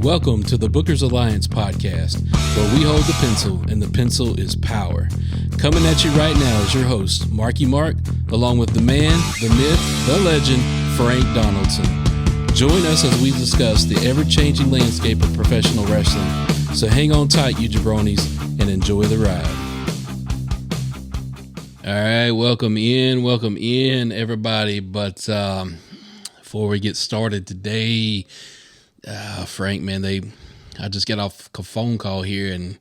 Welcome to the Bookers Alliance podcast, where we hold the pencil and the pencil is power. Coming at you right now is your host, Marky Mark, along with the man, the myth, the legend, Frank Donaldson. Join us as we discuss the ever-changing landscape of professional wrestling. So hang on tight, you jabronis, and enjoy the ride. All right, welcome in, everybody. But before we get started today, Frank, man, I just got off a phone call here, and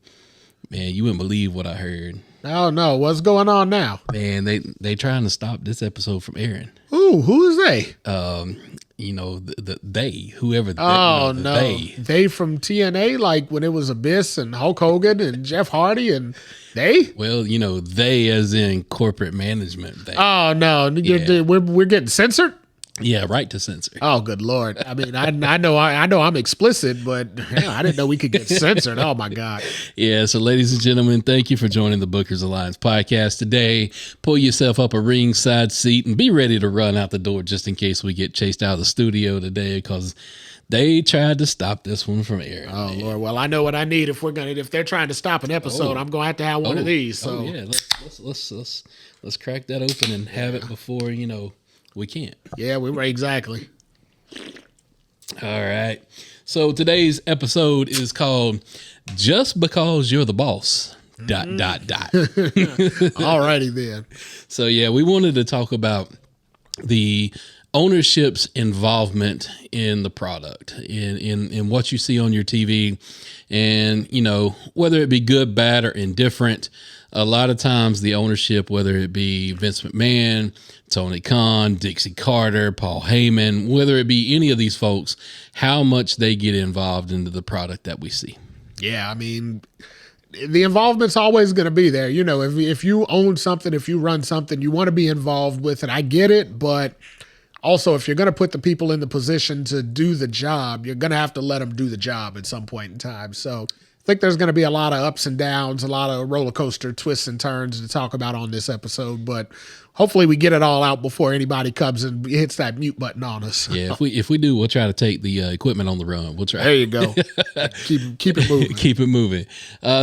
man, you wouldn't believe what I heard. Oh no, what's going on now? Man, they trying to stop this episode from airing. Ooh, who is they? Whoever. They from TNA, like when it was Abyss and Hulk Hogan and Jeff Hardy and they. Well, they as in corporate management. They. Oh no, Yeah. we're getting censored. Yeah, right to censor. Oh, good Lord. I mean, I know I'm explicit, but I didn't know we could get censored. Oh, my God. Yeah, so ladies and gentlemen, thank you for joining the Bookers Alliance podcast today. Pull yourself up a ringside seat and be ready to run out the door just in case we get chased out of the studio today, because they tried to stop this one from airing. Oh, man. Lord. Well, I know what I need if they're trying to stop an episode. I'm going to have one of these. So yeah, let's crack that open and have it before, we can't. Yeah, we were exactly. All right. So today's episode is called Just Because You're the Boss. ... All righty then. So yeah, we wanted to talk about the ownership's involvement in the product, in what you see on your TV, and whether it be good, bad, or indifferent. A lot of times the ownership, whether it be Vince McMahon, Tony Khan, Dixie Carter, Paul Heyman, whether it be any of these folks, how much they get involved into the product that we see. Yeah, I mean, the involvement's always going to be there. If you own something, if you run something, you want to be involved with it. I get it, but also if you're going to put the people in the position to do the job, you're going to have to let them do the job at some point in time. So I think there's going to be a lot of ups and downs, a lot of roller coaster twists and turns to talk about on this episode, but hopefully we get it all out before anybody comes and hits that mute button on us. Yeah, if we do, we'll try to take the equipment on the run. We'll try. There you go. keep it moving. Keep it moving.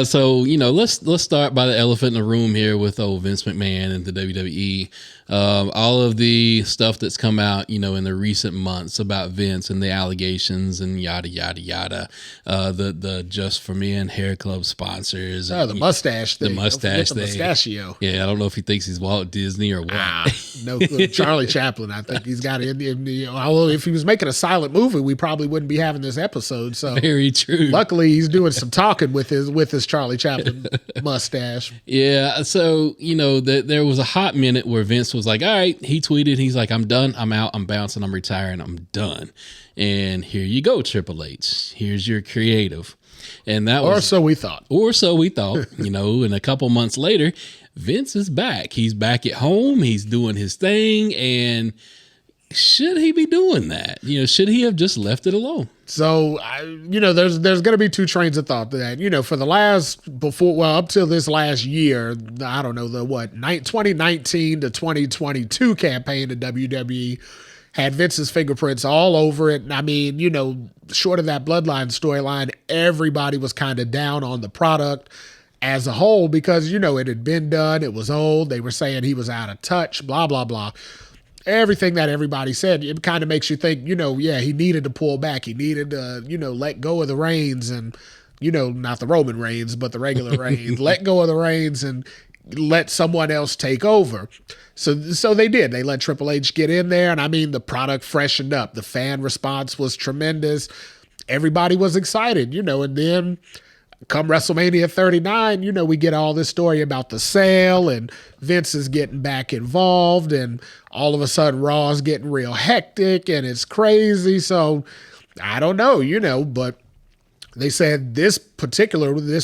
So let's start by the elephant in the room here with old Vince McMahon and the WWE. All of the stuff that's come out, in the recent months about Vince and the allegations and yada yada yada. The Just for Men hair club sponsors. The mustache thing. The mustache thing. Mustachio. Yeah, I don't know if he thinks he's Walt Disney or what. No, Charlie Chaplin. I think he's got it. Although if he was making a silent movie, we probably wouldn't be having this episode. So very true. Luckily, he's doing some talking with his Charlie Chaplin mustache. Yeah. So there was a hot minute where Vince was like, "All right," he tweeted, he's like, "I'm done. I'm out. I'm bouncing. I'm retiring. I'm done." And here you go, Triple H. Here's your creative. And that was, so we thought. And a couple months later, Vince is back. He's back at home. He's doing his thing. And should he be doing that? Should he have just left it alone? So, there's going to be two trains of thought to that. For up till this last year, I don't know, 2019 to 2022 campaign of WWE had Vince's fingerprints all over it. And I mean, short of that Bloodline storyline, everybody was kind of down on the product as a whole because, it had been done. It was old. They were saying he was out of touch, blah, blah, blah. Everything that everybody said, it kind of makes you think, he needed to pull back. He needed to, let go of the reins and, not the Roman Reigns, but the regular Reigns, let go of the reins and let someone else take over. So they did. They let Triple H get in there. And I mean, the product freshened up. The fan response was tremendous. Everybody was excited, and then come WrestleMania 39, we get all this story about the sale and Vince is getting back involved and all of a sudden Raw is getting real hectic and it's crazy. So I don't know, but they said this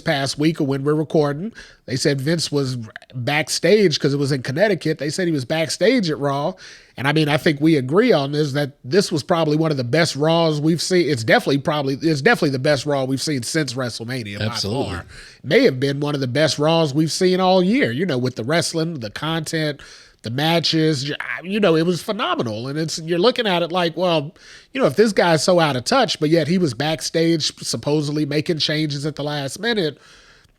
past week when we're recording, they said Vince was backstage because it was in Connecticut. They said he was backstage at Raw. And I mean, I think we agree on this, that this was probably one of the best Raws we've seen. It's definitely the best Raw we've seen since WrestleMania. Absolutely. By far. May have been one of the best Raws we've seen all year, with the wrestling, the content, the matches, you know, it was phenomenal. And you're looking at it like, well, you know, if this guy's so out of touch, but yet he was backstage supposedly making changes at the last minute,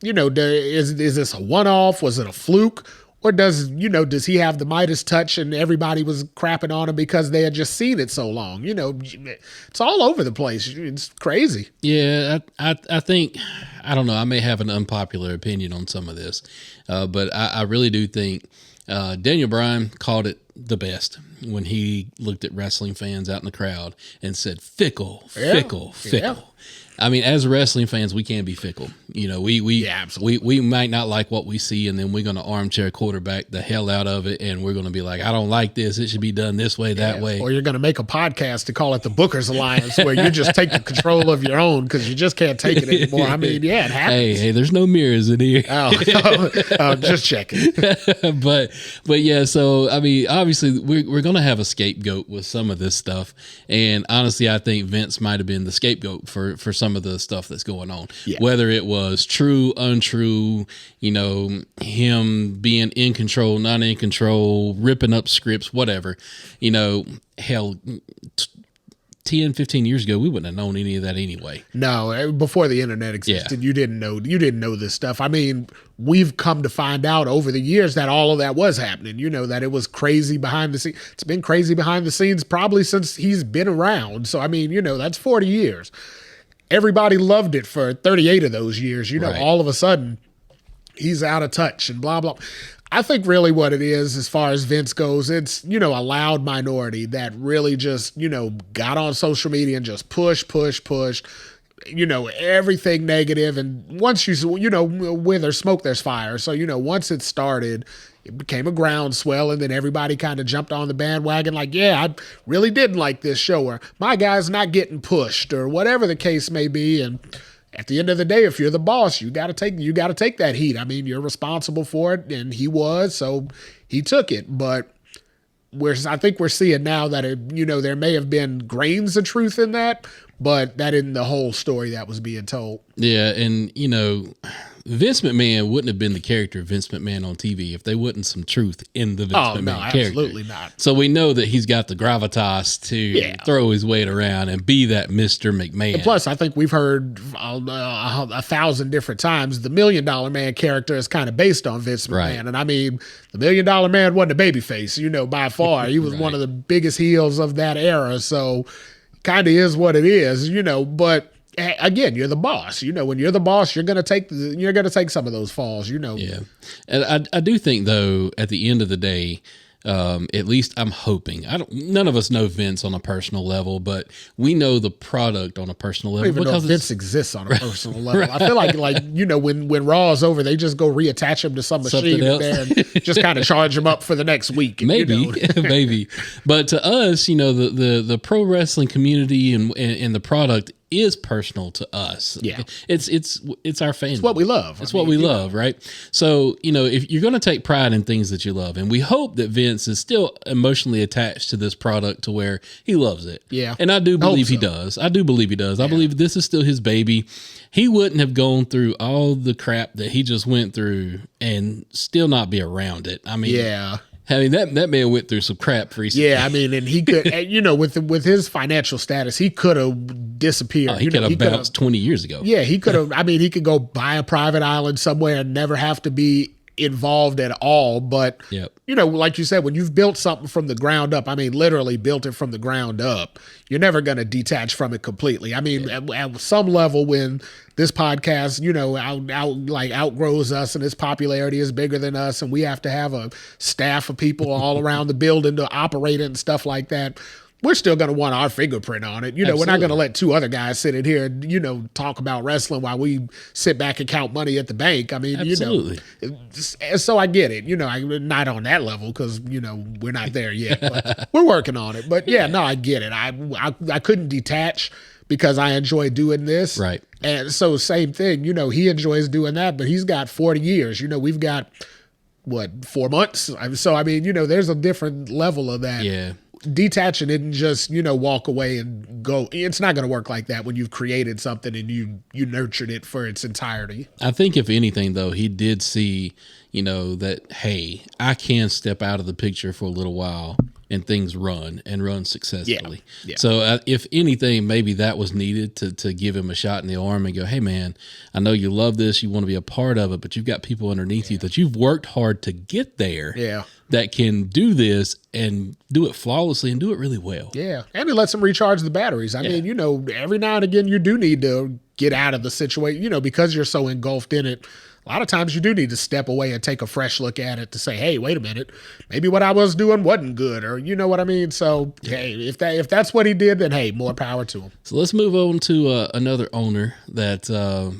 you know, is this a one-off? Was it a fluke? Or does he have the Midas touch and everybody was crapping on him because they had just seen it so long? You know, it's all over the place. It's crazy. Yeah, I think, I don't know, I may have an unpopular opinion on some of this, but I really do think Daniel Bryan called it the best when he looked at wrestling fans out in the crowd and said, fickle. Yeah. I mean, as wrestling fans, we can be fickle. You know, we might not like what we see, and then we're going to armchair quarterback the hell out of it, and we're going to be like, I don't like this. It should be done this way, that way. Or you're going to make a podcast to call it the Booker's Alliance, where you just take the control of your own because you just can't take it anymore. I mean, yeah, it happens. Hey, there's no mirrors in here. Just checking. but yeah, so I mean, obviously, we're going to have a scapegoat with some of this stuff, and honestly, I think Vince might have been the scapegoat for some of the stuff that's going on, whether it was true, untrue, you know, him being in control, not in control, ripping up scripts, whatever, you know, hell, 10, 15 years ago, we wouldn't have known any of that anyway. No, before the internet existed, you didn't know this stuff. I mean, we've come to find out over the years that all of that was happening, you know, that it was crazy behind the scenes. It's been crazy behind the scenes probably since he's been around. So, I mean, you know, that's 40 years. Everybody loved it for 38 of those years. You know, all of a sudden, he's out of touch and blah, blah. I think really what it is, as far as Vince goes, it's, you know, a loud minority that really just, you know, got on social media and just push, you know, everything negative. And once you know, where there's smoke, there's fire. So, you know, once it started, it became a groundswell, and then everybody kind of jumped on the bandwagon like, yeah, I really didn't like this show, or my guy's not getting pushed, or whatever the case may be. And at the end of the day, if you're the boss, you got to take that heat. I mean, you're responsible for it, and he was, so he took it. But I think we're seeing now that you know, there may have been grains of truth in that, but that isn't the whole story that was being told. Yeah, and you know, Vince McMahon wouldn't have been the character of Vince McMahon on TV if there wasn't some truth in the Vince McMahon character. Absolutely not. So we know that he's got the gravitas to throw his weight around and be that Mr. McMahon. And plus, I think we've heard 1,000 different times the $1 Million Man character is kind of based on Vince McMahon. Right. And I mean, the $1 Million Man wasn't a babyface, you know, by far. He was one of the biggest heels of that era. So kind of is what it is, you know, but again, you're the boss. You know, when you're the boss, you're going to take some of those falls, you know. Yeah. And I do think, though, at the end of the day, at least I'm hoping. None of us know Vince on a personal level, but we know the product on a personal level. I don't even know if Vince exists on a personal level. Right. I feel like you know, when Raw is over, they just go reattach him to some machine there and just kind of charge him up for the next week. Maybe, you know. maybe. But to us, you know, the pro wrestling community and the product is personal to us. Yeah. It's our fandom. It's what we love. It's what we love, right? So, you know, if you're going to take pride in things that you love, and we hope that Vince is still emotionally attached to this product to where he loves it. Yeah. And I do believe he does. I do believe he does. I believe this is still his baby. He wouldn't have gone through all the crap that he just went through and still not be around it. I mean, I mean, that man went through some crap recently. Yeah, I mean, and he could, you know, with his financial status, he could have disappeared. He could have bounced 20 years ago. Yeah, he could have. I mean, he could go buy a private island somewhere and never have to be involved at all. But, you know, like you said, when you've built something from the ground up, I mean, literally built it from the ground up, you're never going to detach from it completely. I mean, at some level, when this podcast, you know, outgrows us and its popularity is bigger than us, and we have to have a staff of people all around the building to operate it and stuff like that, we're still going to want our fingerprint on it. You know, We're not going to let two other guys sit in here and, you know, talk about wrestling while we sit back and count money at the bank. I mean, you know, so I get it. You know, I'm not on that level because, you know, we're not there yet. But we're working on it. But yeah, no, I get it. I couldn't detach because I enjoy doing this. Right. And so same thing, you know, he enjoys doing that, but he's got 40 years. You know, we've got, 4 months? So, I mean, you know, there's a different level of that. Yeah. detach and then just, walk away and go. It's not going to work like that when you've created something and you nurtured it for its entirety. I think if anything, though, he did see, that, hey, I can step out of the picture for a little while and things run successfully. Yeah. So if anything, maybe that was needed to give him a shot in the arm and go, hey, man, I know you love this. You want to be a part of it, but you've got people underneath you that you've worked hard to get there. Yeah. That can do this and do it flawlessly and do it really well. Yeah. And it lets them recharge the batteries. I mean, every now and again, you do need to get out of the situation, because you're so engulfed in it. A lot of times you do need to step away and take a fresh look at it to say, hey, wait a minute, maybe what I was doing wasn't good, or you know what I mean? So, hey, if that's what he did, then, hey, more power to him. So let's move on to another owner that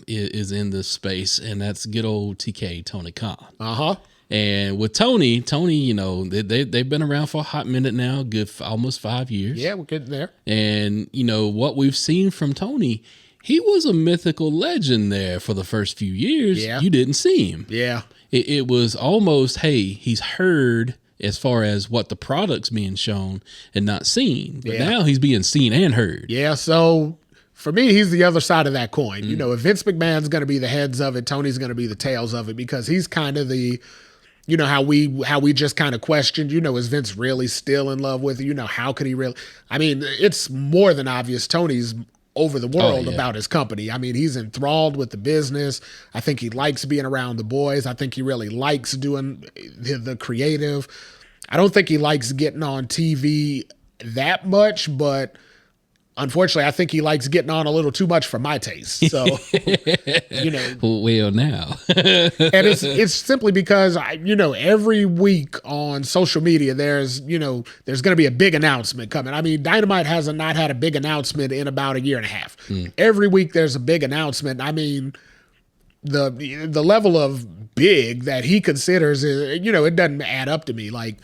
is in this space, and that's good old TK, Tony Khan. Uh-huh. And with Tony, they've been around for a hot minute now, almost 5 years. Yeah, we're getting there. And, what we've seen from Tony, he was a mythical legend there for the first few years. Yeah. You didn't see him. Yeah. It was almost, hey, he's heard as far as what the product's being shown and not seen. But now he's being seen and heard. Yeah, so for me, he's the other side of that coin. If Vince McMahon's going to be the heads of it, Tony's going to be the tails of it, because he's kind of the... how we just kind of questioned, is Vince really still in love with you? How could he really? I mean, it's more than obvious Tony's over the world about his company. I mean, he's enthralled with the business. I think he likes being around the boys. I think he really likes doing the creative. I don't think he likes getting on TV that much, but unfortunately, I think he likes getting on a little too much for my taste. So, Well, now. And it's simply because, every week on social media, there's going to be a big announcement coming. I mean, Dynamite has not had a big announcement in about a year and a half. Every week there's a big announcement. I mean, the level of big that he considers is, it doesn't add up to me. Like,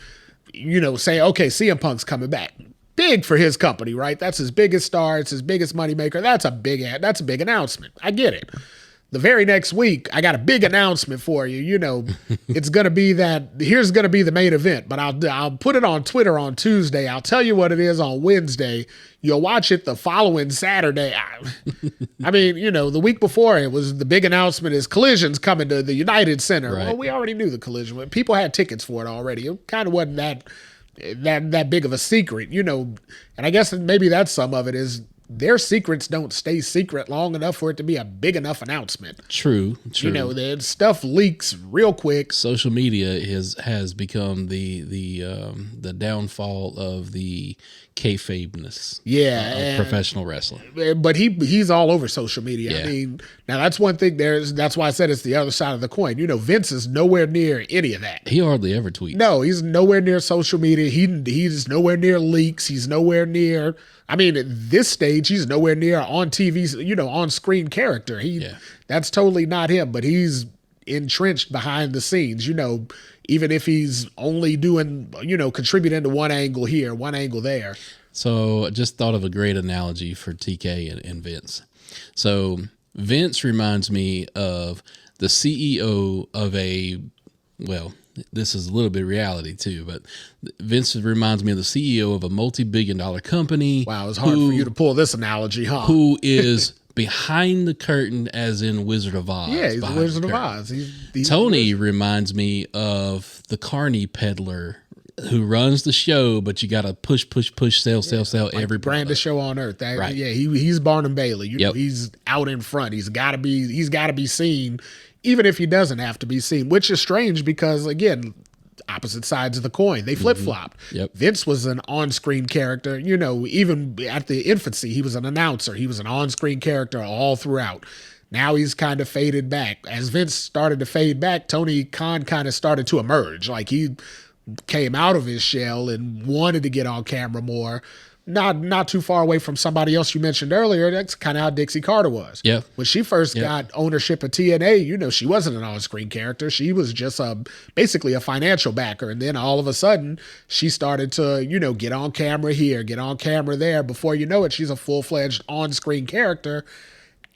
say, okay, CM Punk's coming back. Big for his company, right? That's his biggest star. It's his biggest moneymaker. That's a big announcement. I get it. The very next week, I got a big announcement for you. It's going to be here's going to be the main event, but I'll put it on Twitter on Tuesday. I'll tell you what it is on Wednesday. You'll watch it the following Saturday. I mean, the week before, it was the big announcement is Collision's coming to the United Center. Right. Well, we already knew the Collision. People had tickets for it already. It kind of wasn't that big of a secret, and I guess maybe that's some of it is their secrets don't stay secret long enough for it to be a big enough announcement. True. The stuff leaks real quick. Social media has become the downfall of the kayfabeness of professional wrestling. But he's all over social media. Yeah. I mean, now that's one thing. That's why I said it's the other side of the coin. Vince is nowhere near any of that. He hardly ever tweets. No, he's nowhere near social media. He's nowhere near leaks. He's nowhere near. I mean, at this stage, he's nowhere near on TV's, on-screen character. That's totally not him, but he's entrenched behind the scenes, even if he's only doing, contributing to one angle here, one angle there. So I just thought of a great analogy for TK and Vince. So Vince reminds me of the CEO of this is a little bit reality too, but Vince reminds me of the CEO of a multi-billion-dollar company. Wow, it's hard for you to pull this analogy, huh? Who is behind the curtain, as in Wizard of Oz. Yeah, he's the Wizard of Oz. Tony reminds me of the Carney peddler who runs the show, but you got to push, sell like every grandest show on earth. Right. Yeah, he's Barnum Bailey. Yep. He's out in front. He's got to be seen, even if he doesn't have to be seen, which is strange because, again, opposite sides of the coin. They flip-flopped. Yep. Vince was an on-screen character. Even at the infancy, he was an announcer. He was an on-screen character all throughout. Now he's kind of faded back. As Vince started to fade back, Tony Khan kind of started to emerge. Like he came out of his shell and wanted to get on camera more. Not too far away from somebody else you mentioned earlier. That's kind of how Dixie Carter was. Yeah. When she first got ownership of TNA, she wasn't an on-screen character. She was just basically a financial backer. And then all of a sudden, she started to, get on camera here, get on camera there. Before you know it, she's a full-fledged on-screen character.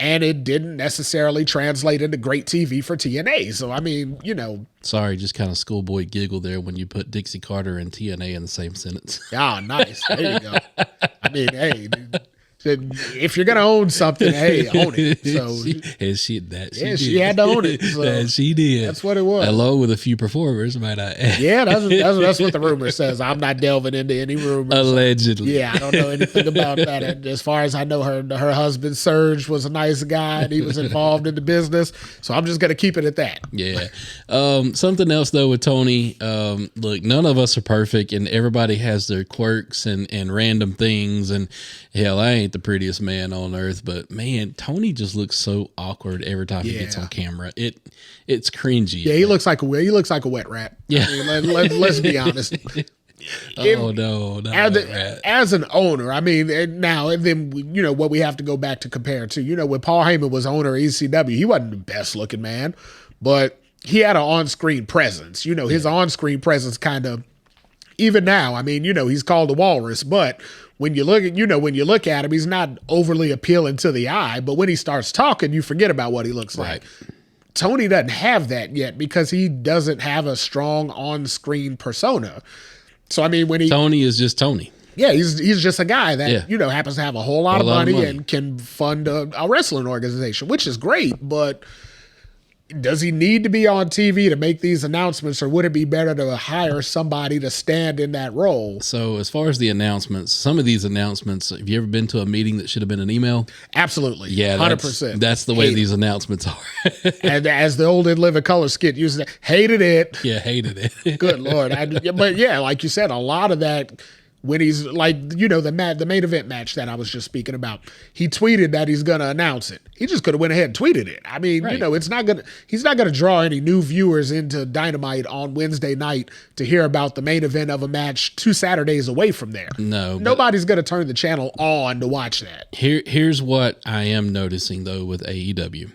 and it didn't necessarily translate into great TV for TNA. So, I mean, you know. Sorry, just kind of schoolboy giggle there when you put Dixie Carter and TNA in the same sentence. Ah, nice. There you go. I mean, hey, if you're gonna own something, hey, own it. So she had to own it. So that she did. That's what it was. Along with a few performers, might I add. Yeah, that's what the rumor says. I'm not delving into any rumors. Allegedly. Yeah, I don't know anything about that. And as far as I know, her husband Serge was a nice guy and he was involved in the business. So I'm just gonna keep it at that. Yeah. Something else though with Tony. Look, none of us are perfect, and everybody has their quirks and random things. And hell, I ain't the prettiest man on earth, but man, Tony just looks so awkward every time he gets on camera. It's cringy. Yeah, he looks like a wet rat. Yeah, I mean, let's be honest. As an owner, I mean, and then you know what we have to go back to compare to. You know, when Paul Heyman was owner of ECW, he wasn't the best looking man, but he had an on-screen presence. You know, his on-screen presence kind of, even now, I mean, you know, he's called the Walrus, but when you look at him, he's not overly appealing to the eye, but when he starts talking, you forget about what he looks like. Tony doesn't have that yet because he doesn't have a strong on-screen persona. So, I mean, Tony is just Tony. Yeah, he's just a guy that, you know, happens to have a whole lot of money and can fund a wrestling organization, which is great, but does he need to be on TV to make these announcements, or would it be better to hire somebody to stand in that role? So as far as the announcements, some of these announcements, have you ever been to a meeting that should have been an email? Absolutely. Yeah, 100%. That's the way these announcements are. And as the old In Living Color skit used to, hated it. Yeah, hated it. Good Lord. But yeah, like you said, a lot of that, when he's like, you know, the main event match that I was just speaking about, he tweeted that he's going to announce it. He just could have went ahead and tweeted it. I mean, you know, he's not going to draw any new viewers into Dynamite on Wednesday night to hear about the main event of a match 2 Saturdays away from there. No. Nobody's going to turn the channel on to watch that. Here's what I am noticing, though, with AEW.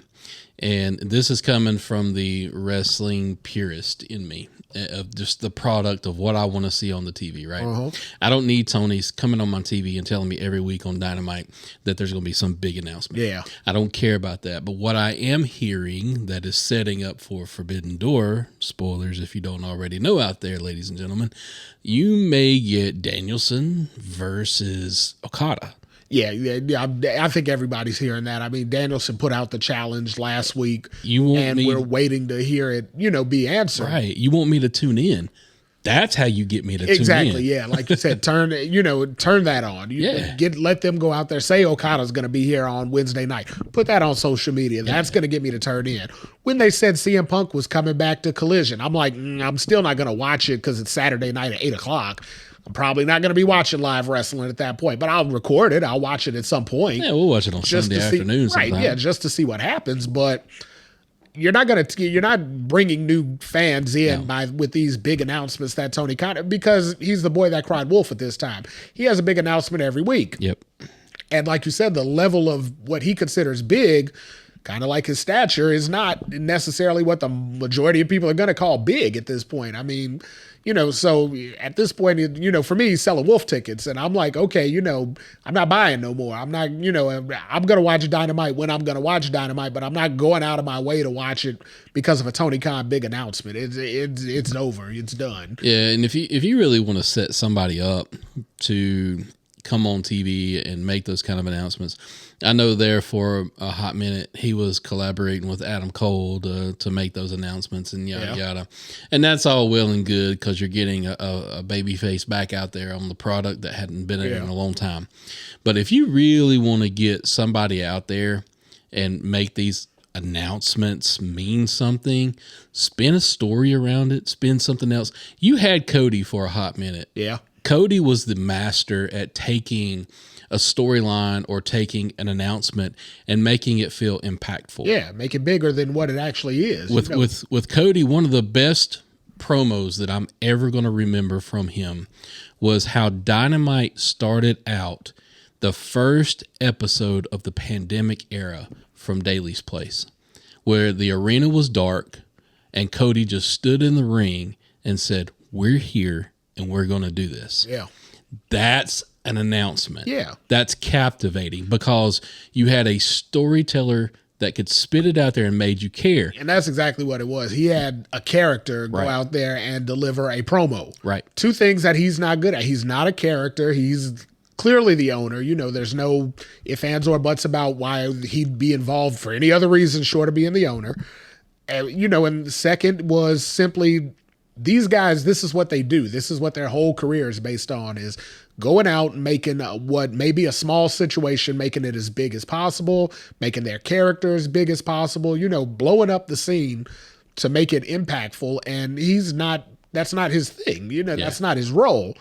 And this is coming from the wrestling purist in me, of just the product of what I want to see on the TV, right? Uh-huh. I don't need Tony's coming on my TV and telling me every week on Dynamite that there's going to be some big announcement. Yeah. I don't care about that. But what I am hearing that is setting up for Forbidden Door, spoilers if you don't already know out there, ladies and gentlemen, you may get Danielson versus Okada. Yeah, I think everybody's hearing that. I mean, Danielson put out the challenge last week, we're waiting to hear it, you know, be answered. Right. You want me to tune in. That's how you get me to tune in. Exactly, yeah. Like you said, turn that on. Let them go out there. Say Okada's going to be here on Wednesday night. Put that on social media. That's going to get me to turn in. When they said CM Punk was coming back to Collision, I'm like, I'm still not going to watch it because it's Saturday night at 8 o'clock. I'm probably not going to be watching live wrestling at that point, but I'll record it. I'll watch it at some point. Yeah, we'll watch it on Sunday afternoon sometime. Right, yeah, just to see what happens. But you're not bringing new fans in with these big announcements that Tony Khan, because he's the boy that cried wolf at this time. He has a big announcement every week. Yep. And like you said, the level of what he considers big, kind of like his stature, is not necessarily what the majority of people are going to call big at this point. I mean, you know, so at this point, you know, for me, he's selling wolf tickets. And I'm like, okay, you know, I'm not buying no more. I'm not, you know, I'm going to watch Dynamite when I'm going to watch Dynamite, but I'm not going out of my way to watch it because of a Tony Khan big announcement. It's over. It's done. Yeah, and if you really want to set somebody up to come on TV and make those kind of announcements, I know there for a hot minute he was collaborating with Adam Cole to make those announcements and yada yada, and that's all well and good because you're getting a baby face back out there on the product that hadn't been in a long time. But if you really want to get somebody out there and make these announcements mean something, spin a story around it, spin something else. You had Cody for a hot minute. Yeah. Cody was the master at taking a storyline or taking an announcement and making it feel impactful. Yeah, make it bigger than what it actually is. With Cody, one of the best promos that I'm ever going to remember from him was how Dynamite started out the first episode of the pandemic era from Daly's Place, where the arena was dark and Cody just stood in the ring and said, "We're here and we're going to do this." Yeah. That's an announcement. Yeah. That's captivating because you had a storyteller that could spit it out there and made you care. And that's exactly what it was. He had a character go Right. out there and deliver a promo. Right. Two things that he's not good at. He's not a character. He's clearly the owner. You know, there's no ifs, ands, or buts about why he'd be involved for any other reason short of being the owner. And, you know, and the second was simply these guys, this is what they do. This is what their whole career is based on, is going out and making what may be a small situation, making it as big as possible, making their character as big as possible, you know, blowing up the scene to make it impactful. And that's not his thing. You know, that's not his role.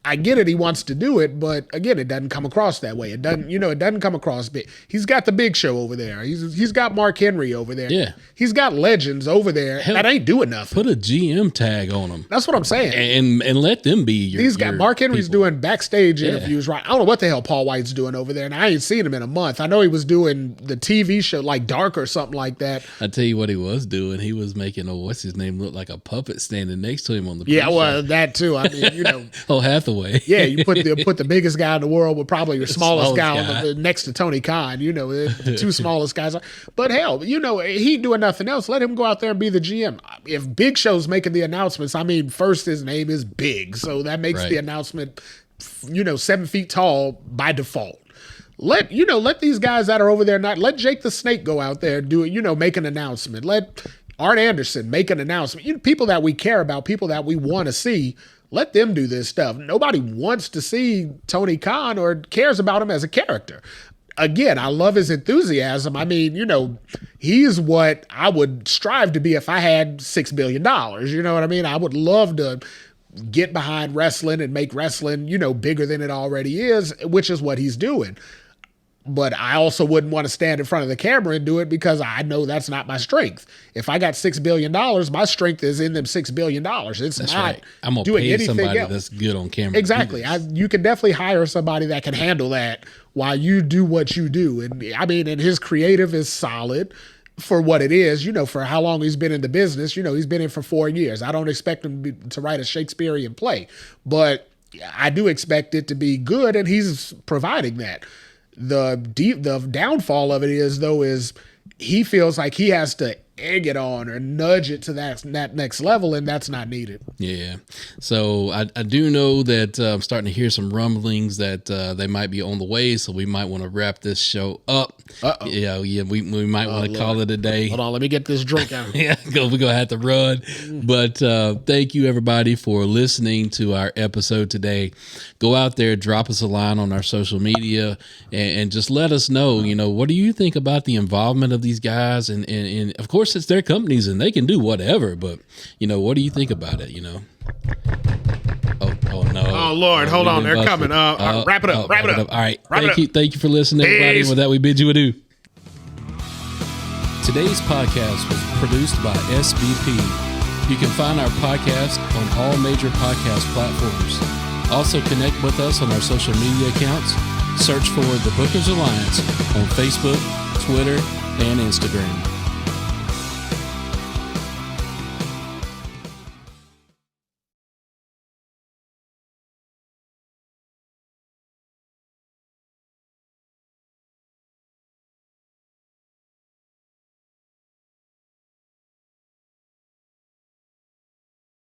I get it. He wants to do it, but again, it doesn't come across that way. It doesn't come across big. He's got the Big Show over there. He's got Mark Henry over there. Yeah. He's got legends over there that ain't doing nothing. Put a GM tag on them That's what I'm saying. and let them be your. He's got Mark Henry's people. doing backstage interviews, right? I don't know what the hell Paul White's doing over there, and I ain't seen him in a month. I know he was doing the TV show like Dark or something like that. I tell you what he was doing. He was making what's his name look like a puppet standing next to him on the Yeah, pre-show. well, that too. I mean, you know. Oh, Hathaway. Yeah, you put the biggest guy in the world with probably your smallest guy, Smallest guy. next to Tony Khan. You know, the two smallest guys. But hell, you know, he doing nothing else. Let him go out there and be the GM. If Big Show's making the announcements, I mean, first his name is Big, so that makes Right. the announcement, 7 feet tall by default. Let these guys that are over there let Jake the Snake go out there and do it. Make an announcement. Let Arn Anderson make an announcement. People that we care about, people that we want to see. Let them do this stuff. Nobody wants to see Tony Khan or cares about him as a character. Again, I love his enthusiasm. I mean, he's what I would strive to be if I had $6 billion. You know what I mean? I would love to get behind wrestling and make wrestling, bigger than it already is, which is what he's doing. But I also wouldn't want to stand in front of the camera and do it because I know that's not my strength. If I got $6 billion, my strength is in them $6 billion. It's That's not right. I'm gonna doing pay anything somebody else. that's good on camera. Exactly. You can definitely hire somebody that can handle that while you do what you do. And I mean, and his creative is solid for what it is, for how long he's been in the business. He's been in for 4 years. I don't expect him to write a Shakespearean play, but I do expect it to be good, and he's providing that. The downfall of it is he feels like he has to egg it on or nudge it to that next level, and that's not needed. Yeah. So I do know that I'm starting to hear some rumblings that they might be on the way, so we might want to wrap this show up. Uh-oh. Yeah, we might want to call it a day. Hold on, let me get this drink out. Yeah, we're going to have to run. But thank you, everybody, for listening to our episode today. Go out there, drop us a line on our social media, and just let us know, what do you think about the involvement of these guys? And of course, it's their companies, and they can do whatever, but, what do you think about it, Oh, no. Oh, Lord, hold on. They're busted. coming. Wrap it up. Wrap it up. All right. Wrap it up. Thank you for listening, everybody. Peace. With that, we bid you adieu. Today's podcast was produced by SBP. You can find our podcast on all major podcast platforms. Also connect with us on our social media accounts. Search for the Bookers Alliance on Facebook, Twitter, and Instagram.